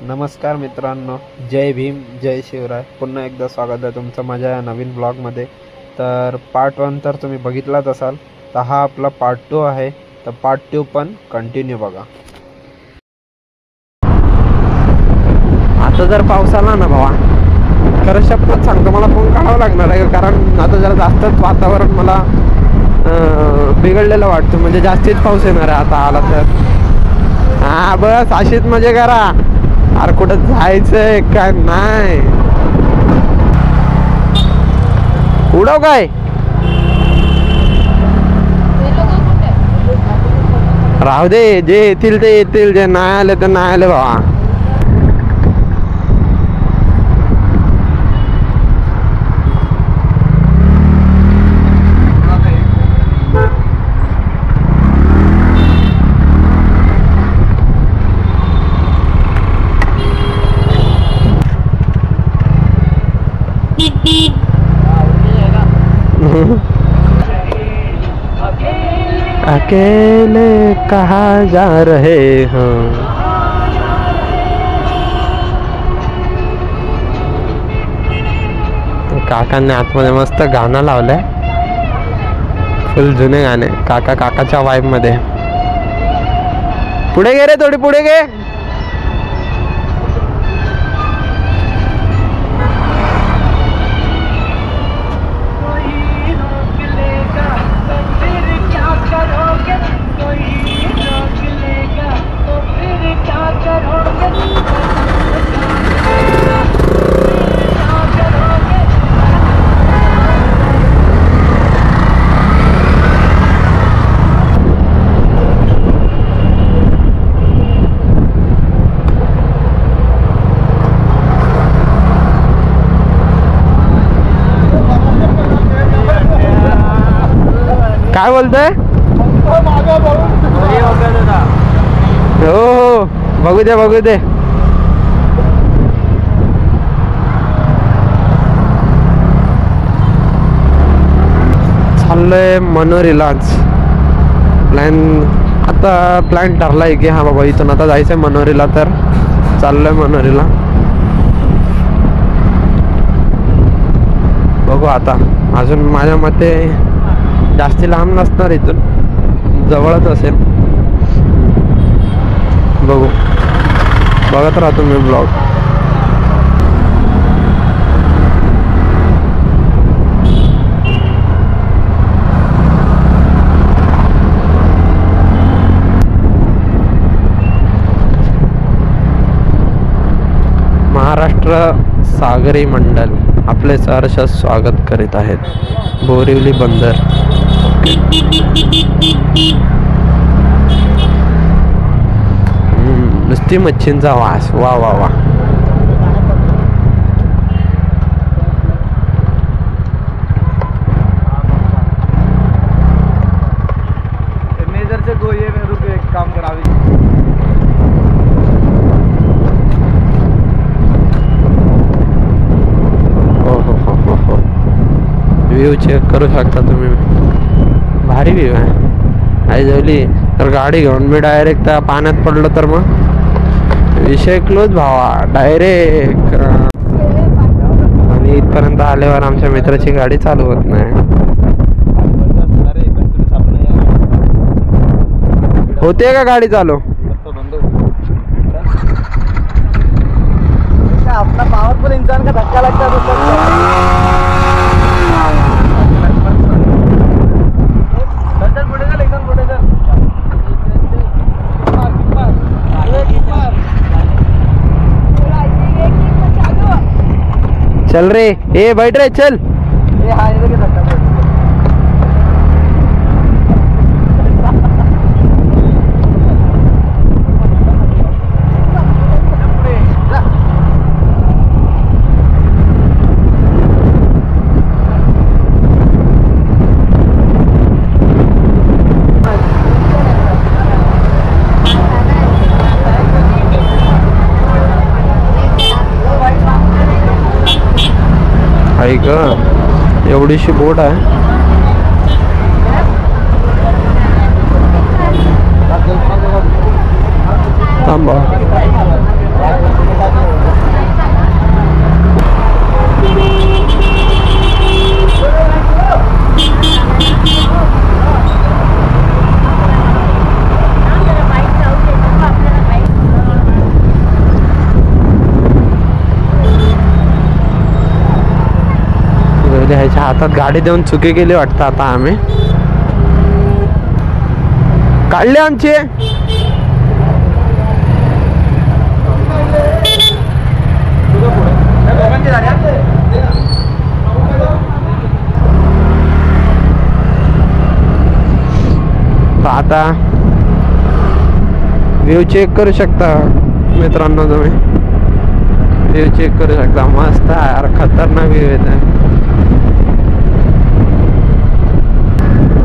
नमस्कार मित्रांनो, जय भीम जय शिवराय. पुन्हा एकदा स्वागत आहे तुमचं माझ्या या नवीन ब्लॉगमध्ये. तर पार्ट 1 तर तुम्ही बघितलाच असाल, तर हा आपला पार्ट 2 आहे. तर पार्ट 2 पण कंटिन्यू बघा. आता जर पाऊस आला ना भावा, खरं शपथ सांगतो मला फोन काढावा लागणार आहे, कारण आता जरा जास्तच वातावरण मला बिघडलेलं वाटतं. म्हणजे जास्तीच पाऊस येणार आहे आता आला तर. हा बस अशीच मजा करा. अरे कुठं जायचंय काय नाही, उडव काय राहू दे. जे येतील ते येतील, जे नाही आले ते नाही आले बाबा. अकेले कहाँ जा रहे हो. काकांनी आतमध्ये मस्त गाणं लावलंय, फुल जुने गाणे. काकाच्या वाईब मध्ये. पुढे गे रे, थोडी पुढे गे. काय बोलतोय? हो हो, बघू दे बघू दे. चाललंय मनोरीलाच. प्लॅन ठरलाय की हा बाबा इथून आता जायचंय मनोरीला, तर चाललंय मनोरीला. बघू आता. अजून माझ्या मते जास्ती लांब नसणार, इथून जवळच असेल. बघू, बघत राहतो मी ब्लॉग. महाराष्ट्र सागरी मंडल आपले सहर्ष स्वागत करीत आहेत. बोरिवली बंदर. नुसती मच्छींचा वास. वा वा वा. मेजर से गोये में रुके एक काम करावी. व्ह्यू चेक करू शकता तुम्ही. भारी व्ह्यू आहे. आई जवली तर गाडी घेऊन मी डायरेक्ट त्या पाण्यात पडलो तर मग विषय क्लोज भावा, डायरेक्ट. आणि इथपर्यंत आल्यावर आमच्या मित्राची गाडी चालू होत नाही. होते का गाडी चालू? अपना पावरफुल इंसान का धक्का लगता है. चल रे, ए बैठ रे, चल. ऐक, एवढीशी बोट आहे. थांबा. हातात गाडी देऊन चुकी केली वाटतं. आता आम्ही काढले आमचे. आता व्ह्यू चेक करू शकता मित्रांनो, तुम्ही व्ह्यू चेक करू शकता. मस्त आहे यार, खतरनाक व्ह्यू येत आहे.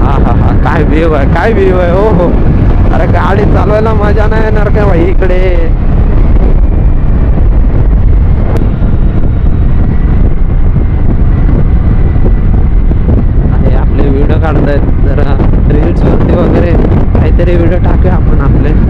हा हा हा, काय व्ह्यू आहे, काय व्ह्यू आहे. हो हो, अरे गाडी चालवायला मजा नाही येणार का भाई इकडे. अरे आपले व्हिडिओ काढतायत, जरा रील्स वरती वगैरे काहीतरी व्हिडिओ टाकूया आपण आपले.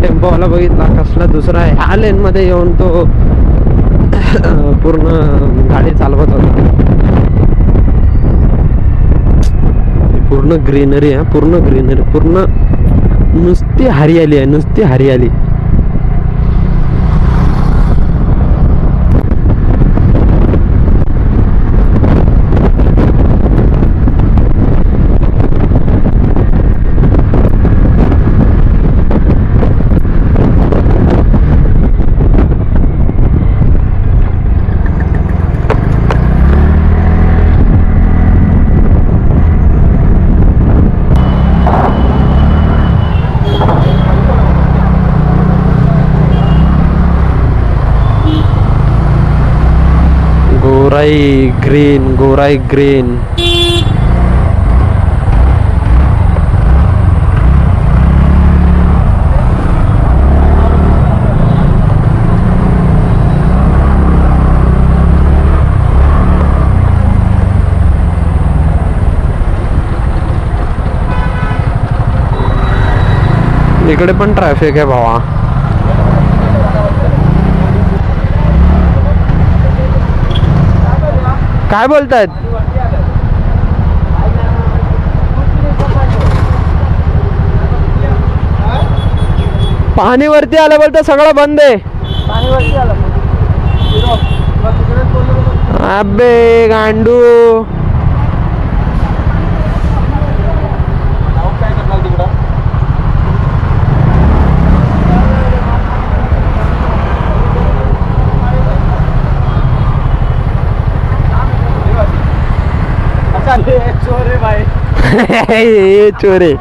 टेम्पोवाला बघितला कसला दुसरा आहे, ह्या लेन मध्ये येऊन तो पूर्ण गाडी चालवत होता. पूर्ण ग्रीनरी आहे, पूर्ण ग्रीनरी, पूर्ण नुसती हरियाली आहे, नुसती हरियाली. गोराई ग्रीन, गोराई ग्रीन. इकडे पण ट्रॅफिक आहे भावा. काय बोलतायत? पाणी वरती आलं बोलतं, सगळं बंद आहे. अबे गांडू, चोरे भाई. ये चोरे.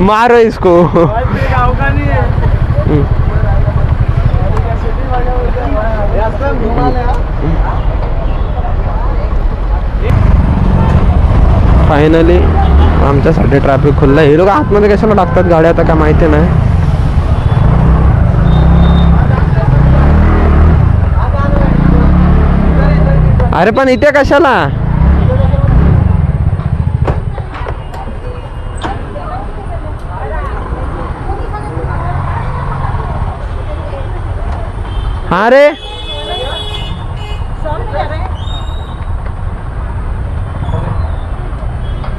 मारो इसको. फायनली आमच्यासाठी ट्रॅफिक खुललं. हे लोक आतमध्ये कशाला टाकतात गाड्या आता काय माहिती नाही. अरे पण इथे कशाला? हा रे,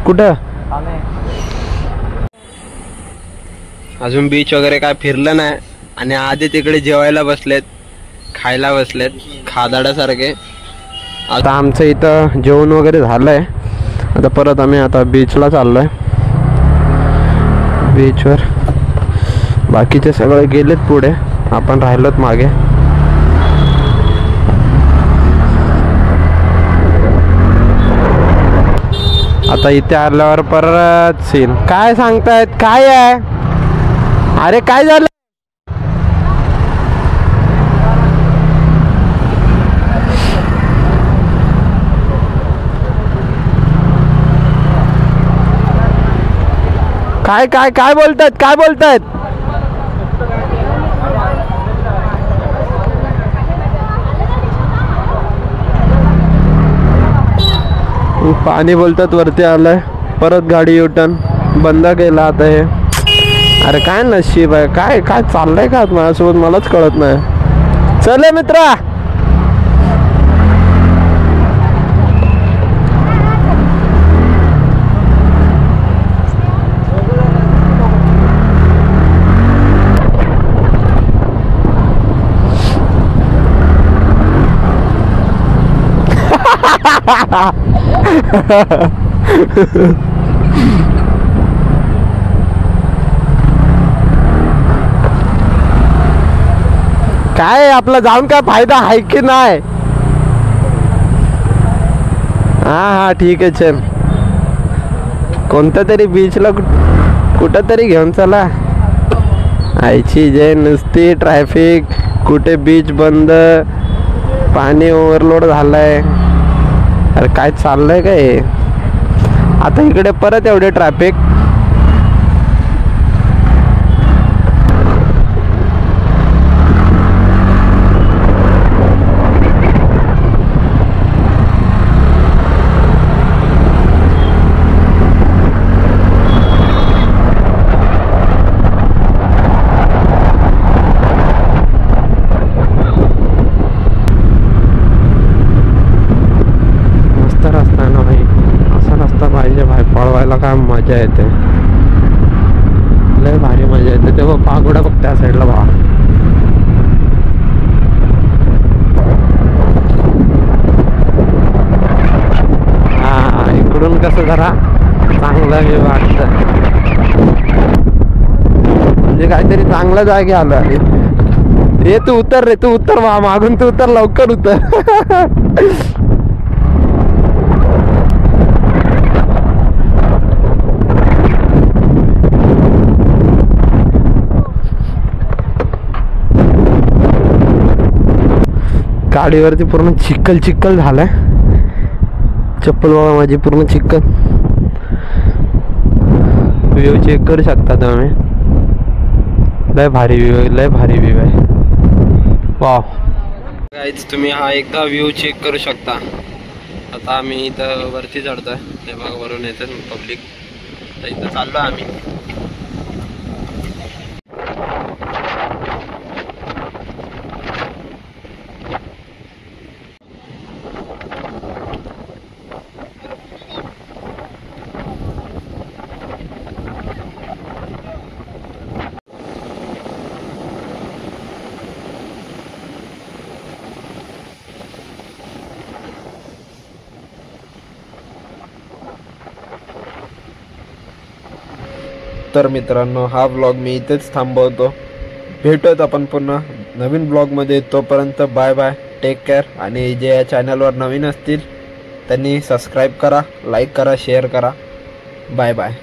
कुठं? अजून बीच वगैरे काय फिरलं नाही आणि आधी तिकडे जेवायला बसलेत, खायला बसलेत खादाड्यासारखे. आता आमचं इथं जेवण वगैरे झालंय. आता परत आम्ही आता बीचला चाललोय. बीचवर बाकीचे सगळे गेलेत पुढे, आपण राहिलोत मागे. आता इथे आल्यावर परत सीन. काय सांगतायत, काय आहे? अरे काय झालं? काय काय काय बोलतायत, काय बोलतायत? पाणी बोलतात वरती आलंय. परत गाडी युटर्न बंद केला आता हे. अरे काय नशीब आहे, काय काय चाललंय का माझ्यासोबत मलाच कळत नाही. चले मित्रा. काय आपला जाऊन काय फायदा आहे की नाही. हा ठीक आहे चल. कोणत्या तरी बीचला कुठं तरी घेऊन चला. आयची जे नुसती ट्रॅफिक, कुठे बीच बंद, पाणी ओव्हरलोड झालंय. अरे काय चाललंय काय आता इकडे परत एवढे ट्रॅफिक. पळवायला काय मजा येते. लय भारी मजा येते. तेव्हा पागोडा बघ त्या साईडला भावा. हा इकडून कसं जरा चांगलं हे वाटत. म्हणजे काहीतरी चांगल्या जागी आलं. हे तू उतर रे, तू उतर मागून, तू उतर लवकर उतर. गाडीवरती पूर्ण चिखल झालाय. चप्पल बाबा माझी पूर्ण चिखल. व्ह्यू चेक करू शकता तुम्ही. लय भारी व्ह्यू आहे. वाव गाईज तुम्ही हा एकदा व्ह्यू चेक करू शकता. आता आम्ही इथं वरती चढतोय. ते बघा वरून येतात पब्लिक. तर इथं चाललो आम्ही. तर मित्रांनो हा ब्लॉग मी इथेच थांबवतो. भेटूयात आपण पुन्हा नवीन ब्लॉगमध्ये. तोपर्यंत बाय बाय, टेक केअर. आणि जे या चॅनलवर नवीन असतील त्यांनी सबस्क्राईब करा, लाईक करा, शेअर करा. Bye bye.